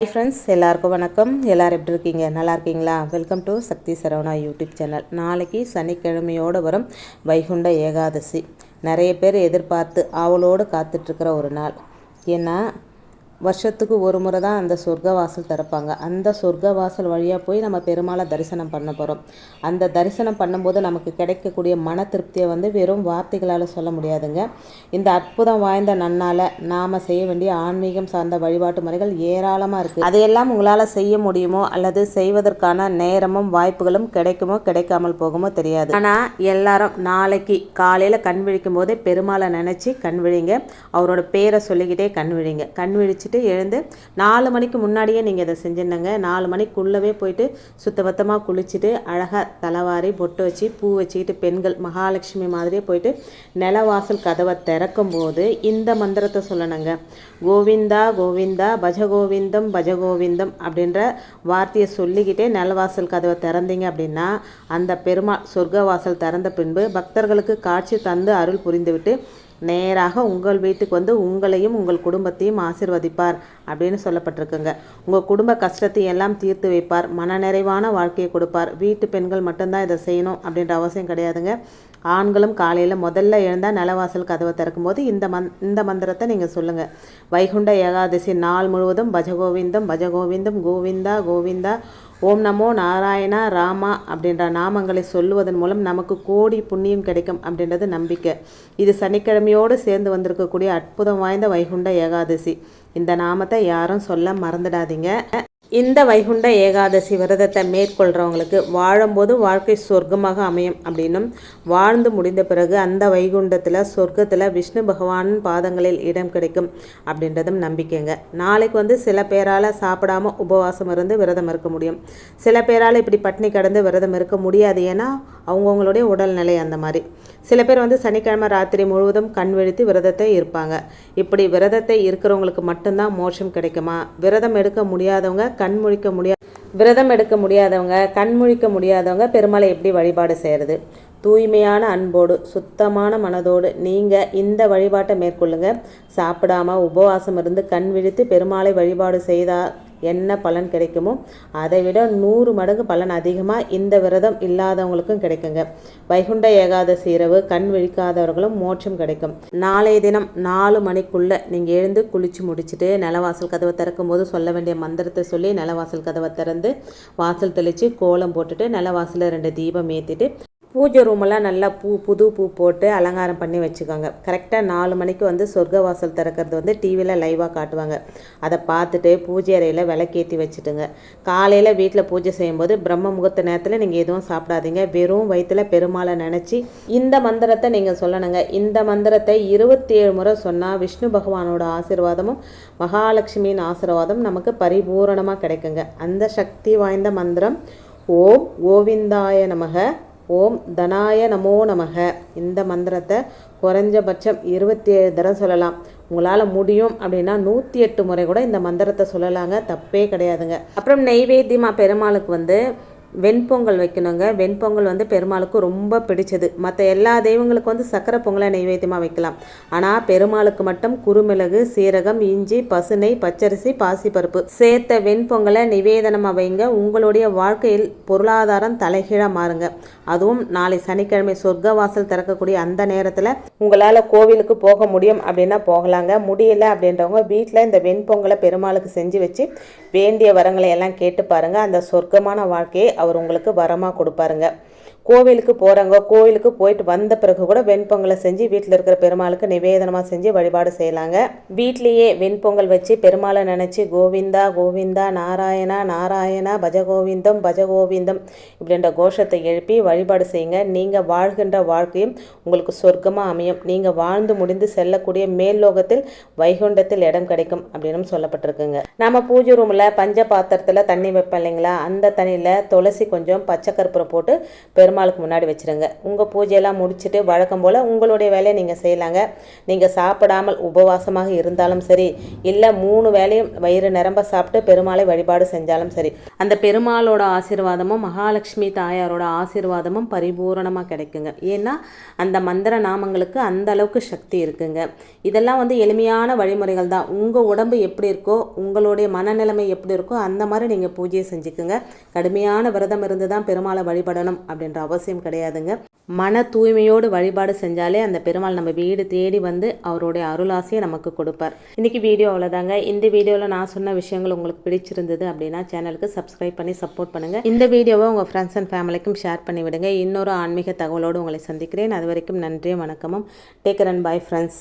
Hi friends, எல்லாருக்கும் வணக்கம். எல்லோரும் எப்படி இருக்கீங்க? நல்லா இருக்கீங்களா? Welcome to Sakthi Saravana YouTube channel. நாளைக்கு சனிக்கிழமையோடு வரும் வைகுண்ட ஏகாதசி. நிறைய பேர் எதிர்பார்த்து ஆவலோடு காத்துட்ருக்கிற ஒரு நாள். ஏன்னா வருஷத்துக்கு ஒரு முறை தான் அந்த சொர்க்க வாசல் திறப்பாங்க. அந்த சொர்க்க வாசல் வழியாக போய் நம்ம பெருமாளை தரிசனம் பண்ண போகிறோம். அந்த தரிசனம் பண்ணும்போது நமக்கு கிடைக்கக்கூடிய மன திருப்தியை வெறும் வார்த்தைகளால் சொல்ல முடியாதுங்க. இந்த அற்புதம் வாய்ந்த நன்னால் நாம் செய்ய வேண்டிய ஆன்மீகம் சார்ந்த வழிபாட்டு முறைகள் ஏராளமாக இருக்குது. அதையெல்லாம் உங்களால் செய்ய முடியுமோ அல்லது செய்வதற்கான நேரமும் வாய்ப்புகளும் கிடைக்குமோ கிடைக்காமல் போகுமோ தெரியாது. ஆனால் எல்லாரும் நாளைக்கு காலையில் கண் விழிக்கும் போதே பெருமாளை நினச்சி கண் விழிங்க. அவரோட பேரை சொல்லிக்கிட்டே கண் விழிங்க. கண் விழிச்சு எழுந்து 4 மணிக்கு முன்னாடியே நீங்கள் இதை செஞ்சுருந்தங்க. 4 மணிக்குள்ளவே போயிட்டு சுத்தபத்தமாக குளிச்சுட்டு அழகாக தலைவாரி பொட்டு வச்சு பூ வச்சுக்கிட்டு பெண்கள் மகாலட்சுமி மாதிரியே போயிட்டு நிலவாசல் கதவை திறக்கும் போது இந்த மந்திரத்தை சொல்லணுங்க. கோவிந்தா கோவிந்தா பஜகோவிந்தம் பஜகோவிந்தம் அப்படின்ற வார்த்தையை சொல்லிக்கிட்டே நிலவாசல் கதவை திறந்தீங்க அப்படின்னா அந்த பெருமாள் சொர்க்க வாசல் திறந்த பின்பு பக்தர்களுக்கு காட்சி தந்து அருள் புரிந்துவிட்டு நேராக உங்கள் வீட்டுக்கு வந்து உங்களையும் உங்கள் குடும்பத்தையும் ஆசீர்வதிப்பார் அப்படின்னு சொல்லப்பட்டிருக்குங்க. உங்கள் குடும்ப கஷ்டத்தை எல்லாம் தீர்த்து வைப்பார், மனநிறைவான வாழ்க்கையை கொடுப்பார். வீட்டு பெண்கள் மட்டும்தான் இதை செய்யணும் அப்படின்ற அவசியம் கிடையாதுங்க. ஆண்களும் காலையில் முதல்ல எழுந்தால் நிலவாசல் கதவை திறக்கும்போது இந்த மந்திரத்தை நீங்கள் சொல்லுங்கள். வைகுண்ட ஏகாதசி நாள் முழுவதும் பஜகோவிந்தம் பஜகோவிந்தம் கோவிந்தா கோவிந்தா ஓம் நமோ நாராயணா ராமா அப்படின்ற நாமங்களை சொல்லுவதன் மூலம் நமக்கு கோடி புண்ணியம் கிடைக்கும் அப்படின்றது நம்பிக்கை. இது சனிக்கிழமையோடு சேர்ந்து வந்திருக்கக்கூடிய அற்புதம் வாய்ந்த வைகுண்ட ஏகாதசி. இந்த நாமத்தை யாரும் சொல்ல மறந்துடாதீங்க. இந்த வைகுண்ட ஏகாதசி விரதத்தை மேற்கொள்கிறவங்களுக்கு வாழும்போது வாழ்க்கை சொர்க்கமாக அமையும் அப்படின்னும், வாழ்ந்து முடிந்த பிறகு அந்த வைகுண்டத்தில் சொர்க்கத்தில் விஷ்ணு பகவான் பாதங்களில் இடம் கிடைக்கும் அப்படின்றதும் நம்பிக்கைங்க. நாளைக்கு சில பேரால் சாப்பிடாமல் உபவாசம் இருந்து விரதம் இருக்க முடியும். சில பேரால் இப்படி பட்டினி கடந்து விரதம் இருக்க முடியாது. ஏன்னா அவங்கவுங்களுடைய உடல்நிலை அந்த மாதிரி. சில பேர் சனிக்கிழமை ராத்திரி முழுவதும் கண் விழித்து விரதத்தை இருப்பாங்க. இப்படி விரதத்தை இருக்கிறவங்களுக்கு மட்டும்தான் மோட்சம் கிடைக்குமா? விரதம் எடுக்க முடியாதவங்க விரதம் எடுக்க முடியாதவங்க கண் முழிக்க முடியாதவங்க பெருமாளை எப்படி வழிபாடு செய்கிறது? தூய்மையான அன்போடு சுத்தமான மனதோடு நீங்கள் இந்த வழிபாட்டை மேற்கொள்ளுங்க. சாப்பிடாமல் உபவாசம் இருந்து கண் விழித்து பெருமாளை வழிபாடு செய்தால் என்ன பலன் கிடைக்குமோ அதை விட 100 மடங்கு பலன் அதிகமாக இந்த விரதம் இல்லாதவங்களுக்கும் கிடைக்குங்க. வைகுண்ட ஏகாதசி இரவு கண் விழிக்காதவர்களும் மோட்சம் கிடைக்கும். நாளைய தினம் 4 மணிக்குள்ளே நீங்கள் எழுந்து குளித்து முடிச்சுட்டு நிலவாசல் கதவை திறக்கும் போது சொல்ல வேண்டிய மந்திரத்தை சொல்லி நிலவாசல் கதவை திறந்து வாசல் தெளித்து கோலம் போட்டுட்டு நிலவாசலில் 2 தீபம் ஏற்றிட்டு பூஜை ரூமெல்லாம் நல்லா புது பூ போட்டு அலங்காரம் பண்ணி வச்சுக்கோங்க. கரெக்டாக 4 மணிக்கு சொர்க்க வாசல் திறக்கிறது டிவியில் லைவாக காட்டுவாங்க. அதை பார்த்துட்டு பூஜை அறையில் விளக்கேற்றி வச்சுட்டுங்க. காலையில் வீட்டில் பூஜை செய்யும்போது பிரம்ம முகூர்த்த நேரத்தில் நீங்கள் எதுவும் சாப்பிடாதீங்க. வெறும் வயிற்றில் பெருமாளை நினச்சி இந்த மந்திரத்தை நீங்கள் சொல்லணுங்க. இந்த மந்திரத்தை 27 முறை சொன்னால் விஷ்ணு பகவானோட ஆசீர்வாதமும் மகாலட்சுமியின் ஆசீர்வாதம் நமக்கு பரிபூரணமாக கிடைக்குங்க. அந்த சக்தி வாய்ந்த மந்திரம் ஓம் கோவிந்தாய நமக, ஓம் தனாய நமோ நமக. இந்த மந்திரத்தை குறைஞ்சபட்சம் 27 தடவை சொல்லலாம். உங்களால் முடியும் அப்படின்னா 108 முறை கூட இந்த மந்திரத்தை சொல்லலாங்க. தப்பே கிடையாதுங்க. அப்புறம் நெய்வேத்தியமாக பெருமாளுக்கு வெண்பொங்கல் வைக்கணுங்க. வெண்பொங்கல் பெருமாளுக்கு ரொம்ப பிடிச்சது. மற்ற எல்லா தெய்வங்களுக்கும் சக்கரை பொங்கலை நெய்வேத்தியமாக வைக்கலாம். ஆனால் பெருமாளுக்கு மட்டும் குறுமிளகு, சீரகம், இஞ்சி, பசுனை, பச்சரிசி, பாசிப்பருப்பு சேர்த்த வெண்பொங்கலை நிவேதனமாக வைங்க. உங்களுடைய வாழ்க்கையில் பொருளாதாரம் தலைகீழாக மாறுங்க. அதுவும் நாளை சனிக்கிழமை சொர்க்க வாசல் திறக்கக்கூடிய அந்த நேரத்தில் உங்களால் கோவிலுக்கு போக முடியும் அப்படின்னா போகலாங்க. முடியல அப்படின்றவங்க வீட்டில் இந்த வெண்பொங்கலை பெருமாளுக்கு செஞ்சு வச்சு வேண்டிய வரங்களை எல்லாம் கேட்டு பாருங்கள். அந்த சொர்க்கமான வாழ்க்கையை அவர் உங்களுக்கு வரமாக கொடுப்பாருங்க. கோவிலுக்கு போகிறவங்க கோவிலுக்கு போயிட்டு வந்த பிறகு கூட வெண்பொங்கலை செஞ்சு வீட்டில் இருக்கிற பெருமாளுக்கு நிவேதனமாக செஞ்சு வழிபாடு செய்யலாங்க. வீட்லேயே வெண்பொங்கல் வச்சு பெருமாளை நினச்சி கோவிந்தா கோவிந்தா நாராயணா நாராயணா பஜகோவிந்தம் பஜகோவிந்தம் இப்படின்ற கோஷத்தை எழுப்பி வழிபாடு செய்யுங்க. நீங்கள் வாழ்கின்ற வாழ்க்கையும் உங்களுக்கு சொர்க்கமாக அமையும். நீங்கள் வாழ்ந்து முடிந்து செல்லக்கூடிய மேல் லோகத்தில் வைகுண்டத்தில் இடம் கிடைக்கும் அப்படின்னு சொல்லப்பட்டிருக்குங்க. நம்ம பூஜை ரூமில் பஞ்ச பாத்திரத்தில் தண்ணி வைப்போம் இல்லைங்களா? அந்த தண்ணியில் துளசி கொஞ்சம், பச்சை கற்பூரம் போட்டு பெருமாளுக்கு முன்னாடி வச்சுருங்க. உங்கள் பூஜையெல்லாம் முடிச்சுட்டு வழக்கம் போல் உங்களுடைய வேலையை நீங்கள் செய்யலாங்க. நீங்கள் சாப்பிடாமல் உபவாசமாக இருந்தாலும் சரி, இல்லை 3 வேளையும் வயிறு நிரம்ப சாப்பிட்டு பெருமாளை வழிபாடு செஞ்சாலும் சரி, அந்த பெருமாளோட ஆசீர்வாதமும் மகாலட்சுமி தாயாரோட ஆசீர்வாதமும் பரிபூரணமாக கிடைக்குங்க. ஏன்னா அந்த மந்திர நாமங்களுக்கு அந்த அளவுக்கு சக்தி இருக்குங்க. இதெல்லாம் எளிமையான வழிமுறைகள் தான். உங்கள் உடம்பு எப்படி இருக்கோ, உங்களுடைய மனநிலைமை எப்படி இருக்கோ அந்த மாதிரி நீங்கள் பூஜையை செஞ்சுக்குங்க. கடுமையான விரதம் இருந்து தான் பெருமாளை வழிபடணும் அப்படின்ற அவசியம் கிடையாதுங்க. மன தூய்மையோடு வழிபாடு செஞ்சாலே அந்த பெருமாள் நம்ம வீடு தேடி வந்து அவருடைய அருளாசியை நமக்கு கொடுப்பார். இன்றைக்கி வீடியோ அவ்வளோதாங்க. இந்த வீடியோவில் நான் சொன்ன விஷயங்கள் உங்களுக்கு பிடிச்சிருந்தது அப்படின்னா சேனலுக்கு சப்ஸ்கிரைப் பண்ணி சப்போர்ட் பண்ணுங்கள். இந்த வீடியோவை உங்கள் ஃப்ரெண்ட்ஸ் அண்ட் ஃபேமிலிக்கும் ஷேர் பண்ணி விடுங்க. இன்னொரு ஆன்மீக தகவலோடு உங்களை சந்திக்கிறேன். அது வரைக்கும் நன்றி, வணக்கமும். Take care and bye friends.